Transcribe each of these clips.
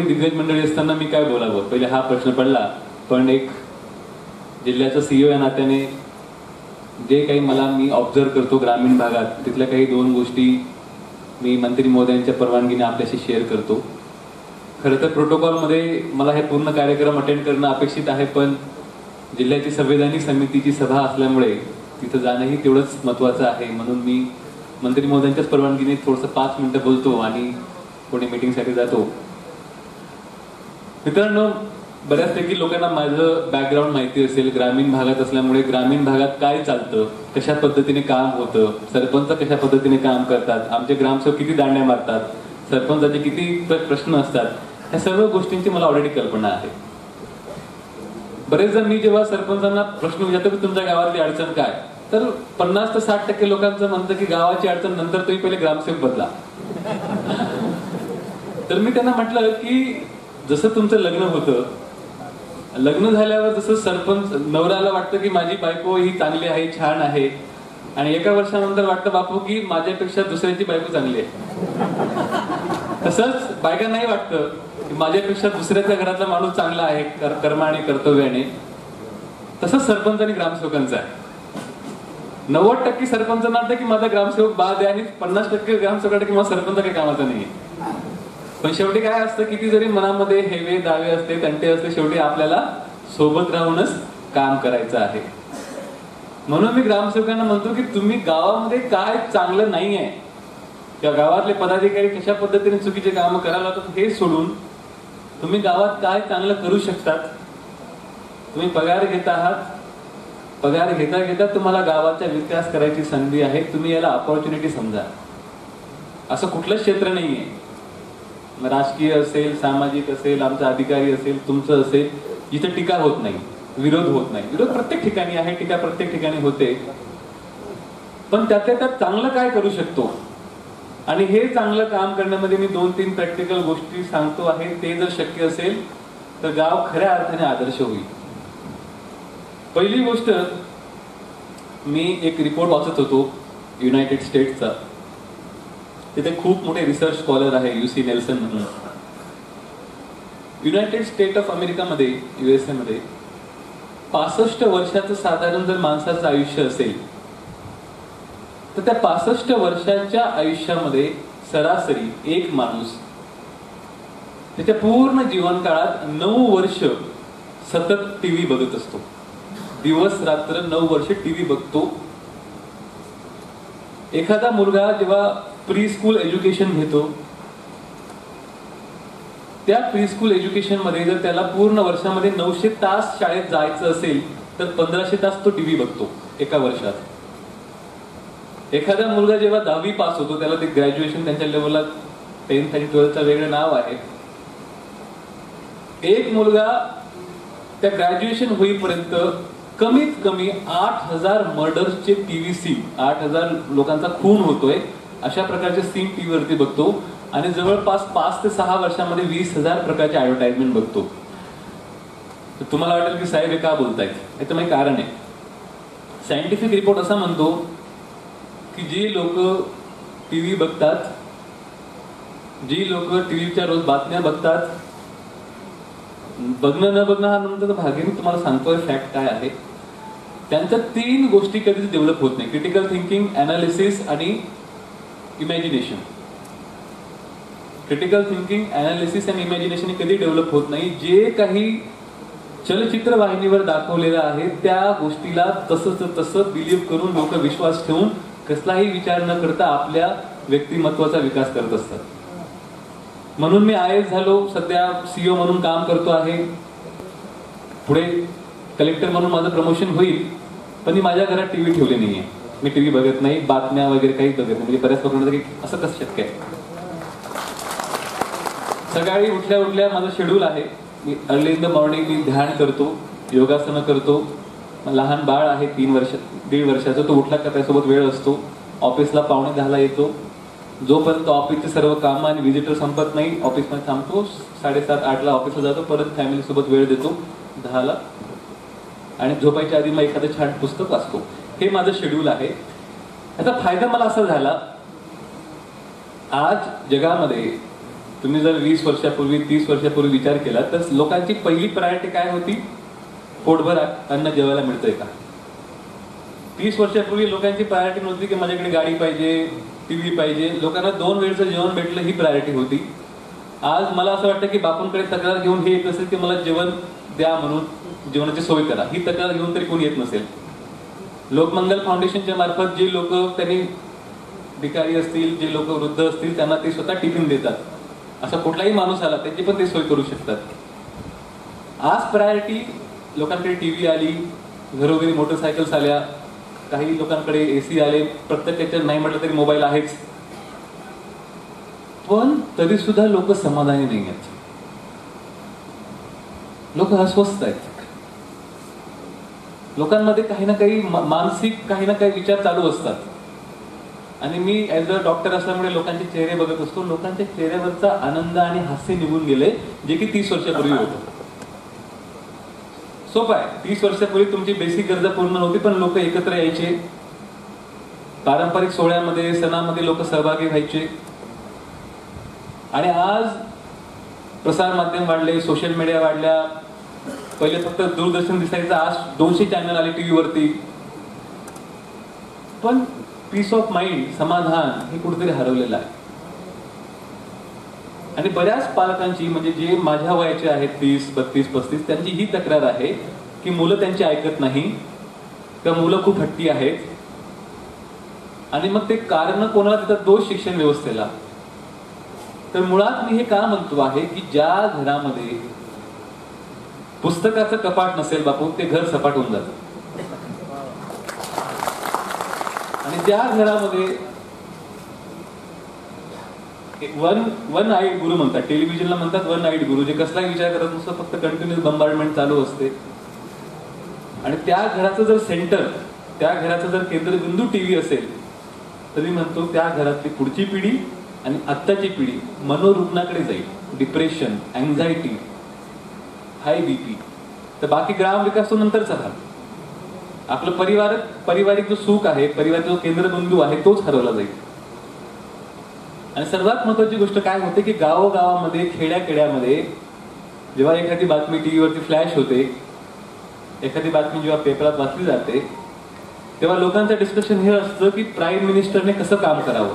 दिग्गज मंडळी असताना मी काय बोलावं, पहिले हा प्रश्न पडला. पण एक जिल्ह्याचा सीईओ या नात्याने जे काही मी ऑब्झर्व करतो ग्रामीण भागात, तिथल्या काही दोन गोष्टी मी मंत्री महोदयांच्या परवानगीने आपल्याशी शेअर करतो. खरं तर प्रोटोकॉलमध्ये मला हे पूर्ण कार्यक्रम अटेंड करणं अपेक्षित आहे, पण जिल्ह्याची संवैधानिक समितीची सभा असल्यामुळे तिथं जाणंही तेवढंच महत्त्वाचं आहे. म्हणून मी मंत्री महोदयांच्याच परवानगीने थोडंसं 5 मिनिटं बोलतो आणि कोणी मीटिंगसाठी जातो. मित्रांनो, बऱ्याचपैकी लोकांना माझं बॅकग्राऊंड माहिती असेल. ग्रामीण भागात असल्यामुळे ग्रामीण भागात काय चालतं, कशा पद्धतीने काम होतं, सरपंच कशा पद्धतीने काम करतात, आमचे ग्रामसेवक किती दांड्या मारतात, सरपंचाचे किती प्रश्न असतात, ह्या सर्व गोष्टींची मला ऑलरेडी कल्पना आहे. बरेचदा मी जेव्हा सरपंचांना प्रश्न विचारतो की तुमच्या गावातली अडचण काय, तर 50 ते 60% लोकांचं म्हणतं की गावाची अडचण नंतर तुम्ही पहिले ग्रामसेवक बदला. तर मी त्यांना म्हटलं की जसं तुमचं लग्न होतं, लग्न झाल्यावर जसं सरपंच नवऱ्याला वाटतं की माझी बायको ही चांगली आहे, छान आहे, आणि एका वर्षानंतर वाटतं बापू की माझ्यापेक्षा दुसऱ्याची बायको चांगली आहे. तसंच बायकांनाही वाटतं की माझ्यापेक्षा दुसऱ्याच्या घरातला माणूस चांगला आहे कर्म आणि कर्तव्याने. तसंच सरपंच आणि ग्रामसेवकांचं आहे. 90% सरपंचांना वाटतं की माझा ग्रामसेवक बाद आहे आणि 50% ग्रामसेवकांना की माझा सरपंच काही कामाचा नाहीये. पण शेवटी काय असतं, किती जरी मनामध्ये हेवे दावे असते, तंटे असते, शेवटी आपल्याला सोबत राहूनच काम करायचं आहे. म्हणून मी ग्रामसेवकांना म्हणतो की तुम्ही गावामध्ये काय चांगलं नाहीये किंवा गावातले पदाधिकारी कशा पद्धतीने चुकीचे काम करायला लावतात हे सोडून तुम्ही गावात काय चांगलं करू शकतात. तुम्ही पगार घेत आहात, पगार घेता घेता तुम्हाला गावाचा विकास करायची संधी आहे. तुम्ही याला अपॉर्च्युनिटी समजा. असं कुठलंच क्षेत्र नाहीये, राजकीय असेल, सामाजिक असेल, आमचा अधिकारी असेल, तुमचं असेल, जिथे टीका होत नाही, विरोध होत नाही. विरोध प्रत्येक ठिकाणी आहे, टीका प्रत्येक ठिकाणी होते. पण त्यातल्या त्यात चांगलं काय करू शकतो, आणि हे चांगलं काम करण्यामध्ये मी 2-3 प्रॅक्टिकल गोष्टी सांगतो आहे. ते जर शक्य असेल तर गाव खऱ्या अर्थाने आदर्श होईल. पहिली गोष्ट, मी एक रिपोर्ट वाचत होतो युनायटेड स्टेट्सचा. तिथे खूप मोठे रिसर्च स्कॉलर आहे UC नेल्सन म्हणून. युनायटेड स्टेट ऑफ अमेरिकामध्ये, USA मध्ये 65 वर्षाचं साधारण जर माणसाचं आयुष्य असेल तर त्या 65 वर्षाच्या आयुष्यामध्ये सरासरी एक माणूस त्याच्या पूर्ण जीवन काळात 9 वर्ष सतत टीव्ही बघत असतो. दिवस रात्र 9 वर्ष टीव्ही बघतो. एखादा मुलगा जेव्हा प्री स्कूल एज्युकेशन घेतो, त्या प्री स्कूल एज्युकेशन मध्ये जर त्याला पूर्ण वर्षामध्ये 900 तास शाळेत जायचं असेल तर 1500 तास तो टीव्ही बघतो एका वर्षात. एखादा मुलगा जेव्हा 10वी पास होतो, त्याला ते ग्रॅज्युएशन त्यांच्या लेवलला 10th आणि 12th वेगळं नाव आहे. एक मुलगा त्या ग्रॅज्युएशन होईपर्यंत कमीत कमी 8000 मर्डर्सचे टीव्ही सीन, 8000 लोकांचा खून होतोय अशा प्रकारचे सीन टीव्ही वरती बघतो. आणि जवळपास 5 ते 6 वर्षामध्ये 20,000 प्रकारचे ऍडव्हर्टाइजमेंट बघतो. तर तुम्हाला वाटेल की साहेब हे का बोलतायत, याचं काही कारण आहे. सायंटिफिक रिपोर्ट असा म्हणतो की जी लोक टीव्ही बघतात, जी लोक टीव्हीच्या रोज बातम्या बघतात, बघणं न बघणं हा नंतर भाग आहे, मी तुम्हाला सांगतोय फॅक्ट काय आहे. त्यांच्या 3 गोष्टी कधीच डेव्हलप होत नाही: क्रिटिकल थिंकिंग, अनालिसिस आणि इमॅजिनेशन. क्रिटिकल थिंकिंग, अनालिसिस आणि इमॅजिनेशन कधी डेव्हलप होत नाही. जे काही चलचित्र वाहिनीवर दाखवलेलं आहे त्या गोष्टीला तसं बिलीव्ह करून लोक विश्वास ठेवून कसलाही विचार न करता आपल्या व्यक्तिमत्वाचा विकास करत असतात. म्हणून मी IAS झालो, सध्या CEO म्हणून काम करतो आहे. पुढे कलेक्टर म्हणून माझं प्रमोशन होईल. पण मी माझ्या घरात टीव्ही ठेवले नाहीये. मी टीव्ही बघत नाही, बातम्या वगैरे काही बघत नाही. म्हणजे बऱ्याच लोकांना की असं कसं शक्य आहे. सकाळी उठल्या उठल्या माझं शेड्यूल आहे. मी अर्ली इन द मॉर्निंग मी ध्यान करतो, योगासनं करतो. लहान बाळ आहे 1.5 वर्षाचं, तो उठला का त्यासोबत वेळ असतो. ऑफिसला 9:45 येतो. जोपर्यंत ऑफिसचे सर्व कामं आणि व्हिजिटर संपत नाही ऑफिसमध्ये थांबतो. 7:30-8ला ऑफिसला जातो. परत फॅमिली सोबत वेळ देतो 10ला. आणि झोपायच्या आधी मग एखादं छान पुस्तक वाचतो. हे माझं शेड्यूल आहे. याचा फायदा मला असा झाला, आज जगामध्ये तुम्ही जर 20 वर्षापूर्वी 30 वर्षापूर्वी विचार केला तर लोकांची पहिली प्रायोरिटी काय होती? पोटभर अन्न जेवायला मिळतंय का? 30 वर्षापूर्वी लोकांची प्रायोरिटी नव्हती की माझ्याकडे गाडी पाहिजे, टीव्ही पाहिजे. लोकांना 2 वेळचं जेवण भेटलं ही प्रायोरिटी होती. आज मला असं वाटतं की बापूंकडे तक्रार घेऊन हे येत असेल की मला जेवण द्या, म्हणून जेवणाची सोय करा, ही तक्रार घेऊन तरी कोणी येत नसेल. लोकमंगल फाउंडेशनच्या मार्फत जे लोक त्यांनी भिकारी असतील, जे लोक वृद्ध असतील, त्यांना ते स्वतः टिफिन देतात. असा कुठलाही माणूस आला त्याची पण ते सोय करू शकतात. आज प्रायोरिटी लोकांकडे टीव्ही आली, घरोघरी मोटरसायकल्स आल्या, काही लोकांकडे एसी आले, प्रत्येकाच्या नाही म्हटलं तरी मोबाईल आहेच. पण तरी सुद्धा लोक समाधानी नाही आहेत. लोक अस्वस्थ आहेत. लोकांमध्ये काही ना काही मानसिक काही ना काही विचार चालू असतात. आणि मी ऍज अ डॉक्टर असल्यामुळे लोकांचे चेहरे बघत असतो. लोकांच्या चेहऱ्यावरचा आनंद आणि हास्य निघून गेले, जे की 30 वर्षापूर्वी होतं. सोपं आहे. 30 वर्षापूर्वी तुमची बेसिक गरजा पूर्ण नव्हती, पण लोक एकत्र यायचे, पारंपरिक सोहळ्यामध्ये, सणामध्ये लोक सहभागी व्हायचे. आणि आज प्रसार माध्यम वाढले, सोशल मीडिया वाढल्या. पहिले फक्त दूरदर्शन दिसायचं, आज 200 चॅनल आले टीव्हीवरती. पण पीस ऑफ माइंड, समाधान हे कुठेतरी हरवलेलं आहे. आणि बऱ्याच पालकांची, म्हणजे जे माझ्या वयाचे आहेत 30, 32, 35, त्यांची ही तक्रार आहे की मुलं त्यांची ऐकत नाही, तर मुलं खूप हट्टी आहेत. आणि मग ते कारण कोणाला देतात? दोष शिक्षण व्यवस्थेला. तर मुळात मी हे का म्हणतो आहे की ज्या घरामध्ये पुस्तकाचं कपाट नसेल बापू, ते घर सपाट होऊन जातं. आणि ज्या घरामध्ये वन आईड गुरु म्हणतात, टेलिव्हिजनला म्हणतात वन आईड गुरु, जे कसलाही विचार करत नसतं, फक्त कंटिन्युअस बंबार्डमेंट चालू असते. आणि त्या घराचं जर सेंटर, त्या घराचं जर केंद्रबिंदू टीव्ही असेल, तरी म्हणतो त्या घरातली पुढची पिढी आणि आत्ताची पिढी मनोरुग्णाकडे जाईल. Depression, anxiety, high BP. तर बाकी ग्रामविकास तो नंतरचा भाग. आपलं पारिवारिक जो सुख आहे, पारिवारिक जो केंद्रबिंदू आहे, तोच हरवला जाईल. आणि सर्वात महत्वाची गोष्ट काय होते की गावोगावामध्ये, खेड्याखेड्यामध्ये जेव्हा एखादी बातमी टीव्हीवरती फ्लॅश होते, एखादी बातमी जेव्हा पेपरात वाचली जाते, तेव्हा लोकांचं डिस्कशन हे असतं की प्राईम मिनिस्टरने कसं काम करावं.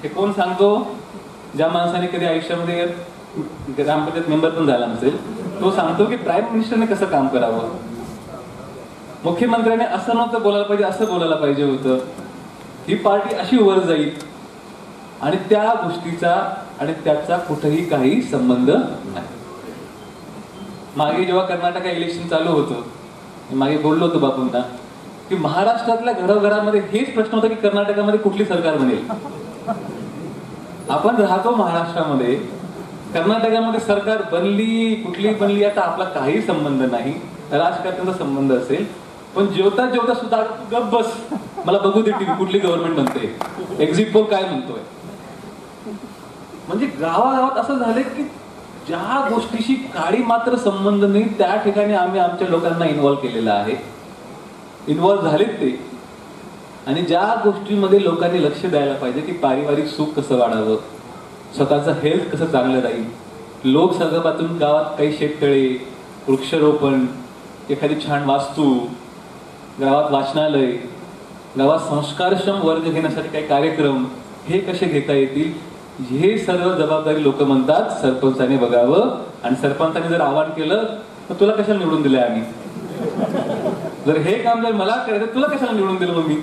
हे कोण सांगतो? ज्या माणसाने कधी आयुष्यामध्ये ग्रामपंचायत मेंबर पण झाला नसेल, तो सांगतो की प्राईम मिनिस्टरने कसं काम करावं. मुख्यमंत्र्याने असं नव्हतं बोलायला पाहिजे, असं बोलायला पाहिजे होतं. ही पार्टी अशी वर जाईल. आणि त्या गोष्टीचा आणि त्याचा कुठेही काही संबंध नाही. मागे जेव्हा कर्नाटक इलेक्शन चालू होतं, मागे बोललो होतो बापूंना की महाराष्ट्रातल्या घरोघरामध्ये हेच प्रश्न होता की कर्नाटकामध्ये कुठली सरकार बनेल. आपण राहतो महाराष्ट्रामध्ये, कर्नाटकामध्ये सरकार बनली, कुठली बनली, आता आपला काही संबंध नाही. राजकारणाचा संबंध असेल, पण जेवता जेवता सुद्धा गप बस, मला बघू दे टीव्ही कुठली गव्हर्नमेंट बनते, एक्झिट पोल काय म्हणतोय. म्हणजे गावागावात असं झालंय की ज्या गोष्टीशी काळी मात्र संबंध नाही, त्या ठिकाणी आम्ही आमच्या लोकांना इन्व्हॉल्व केलेला आहे. इन्व्हॉल्व झालेत ते. आणि ज्या गोष्टींमध्ये लोकांनी लक्ष द्यायला पाहिजे की पारिवारिक सुख कसं वाढावं, स्वतःचं हेल्थ कसं चांगलं राहील, लोकसहभागातून गावात काही शेततळे, वृक्षारोपण, एखादी छान वास्तू, गावात वाचनालय, गावात संस्कारक्षम वर्ग घेण्यासाठी काही कार्यक्रम, हे कसे घेता येतील, हे सर्व जबाबदारी लोक म्हणतात सरपंचाने बघावं. आणि सरपंचाने जर आवाहन केलं तर तुला कशाला निवडून दिलंय आम्ही, जर हे काम जर मला करायचं तुला कशाला निवडून दिलं मग मी.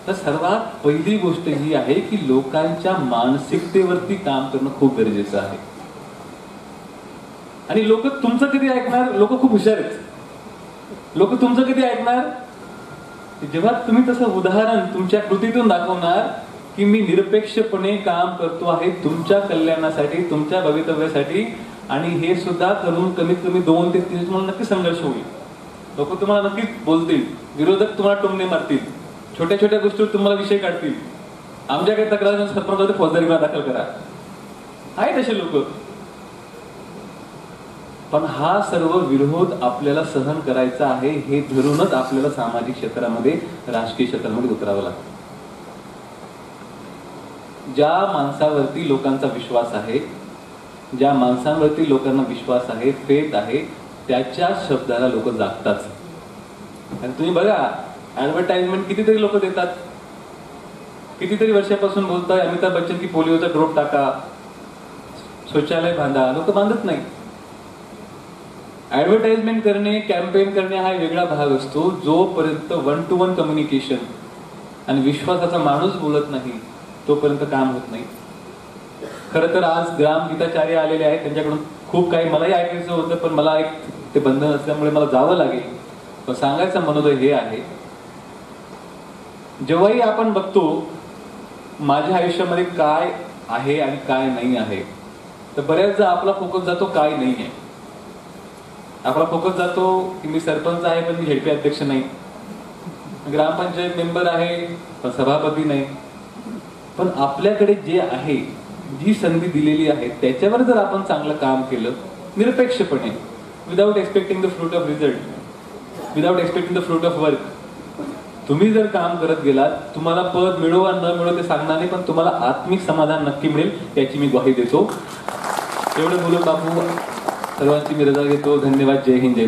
तर सर्वात पहिली गोष्ट ही आहे की लोकांच्या मानसिकतेवरती काम करणं खूप गरजेचं आहे. आणि लोक तुमचं कधी ऐकणार? लोक खूप हुशार आहेत. लोक तुमचं कधी ऐकणार? जेव्हा तुम्ही तसं उदाहरण तुमच्या कृतीतून दाखवणार की मी निरपेक्षपणे काम करतो आहे तुमच्या कल्याणासाठी, तुमच्या भवितव्यासाठी, आणि हे सुद्धा करून कमीत कमी 2 ते 3 तुम्हाला नक्की संघर्ष होईल. लोक तुम्हाला नक्कीच बोलतील, विरोधक तुम्हाला टोमणे मारतील, छोट्या छोट्या गोष्टीवर तुम्हाला विषय काढतील. आमच्याकडे तक्रार सरपंच होते, फौजदारी गुन्हा दाखल करा, आहेत असे लोक. पण हा सर्व विरोध आपल्याला सहन करायचा आहे, हे धरूनच आपल्याला सामाजिक क्षेत्रामध्ये, राजकीय क्षेत्रामध्ये उतरावं लागतं. ज्या माणसावरती लोकांचा विश्वास आहे, ज्या माणसांवरती लोकांना विश्वास आहे, फेथ आहे, त्याच्या शब्दाला लोक जागतात. आणि तुम्ही बघा, ऍडव्हर्टाइजमेंट कितीतरी लोक देतात, कितीतरी वर्षापासून बोलताय अमिताभ बच्चन की पोलिओचा ड्रॉप टाका, शौचालय बांधा, लोक बांधत नाही. ऍडव्हर्टाइजमेंट करणे, कॅम्पेन करणे हा वेगळा भाग असतो. जोपर्यंत 1 to 1 कम्युनिकेशन आणि विश्वासाचा माणूस बोलत नाही तोपर्यंत काम होत नाही. खरं तर आज ग्राम गीताचार्य आलेले आहेत, त्यांच्याकडून खूप काही मलाही ऐकायचं होतं, पण मला एक ते बंधन असल्यामुळे मला जावं लागेल. पण सांगायचं मनोदय हे आहे, जेव्हाही आपण बघतो माझ्या आयुष्यामध्ये काय आहे आणि काय नाही आहे, तर बऱ्याचदा आपला फोकस जातो काय नाही आहे. आपला फोकस जातो की मी सरपंच आहे पण मी झेडपी अध्यक्ष नाही, ग्रामपंचायत मेंबर आहे पण सभापती नाही. पण आपल्याकडे जे आहे, जी संधी दिलेली आहे, त्याच्यावर जर आपण चांगलं काम केलं निरपेक्षपणे, without expecting the fruit of result, without expecting the fruit of work, तुम्ही जर काम करत गेलात, तुम्हाला पद मिळो वा न मिळो ते सांगणार नाही, पण तुम्हाला आत्मिक समाधान नक्की मिळेल याची मी ग्वाही देतो. एवढं बोलून बापू सर्वांची मी रजा घेतो. धन्यवाद. जय हिंद. जय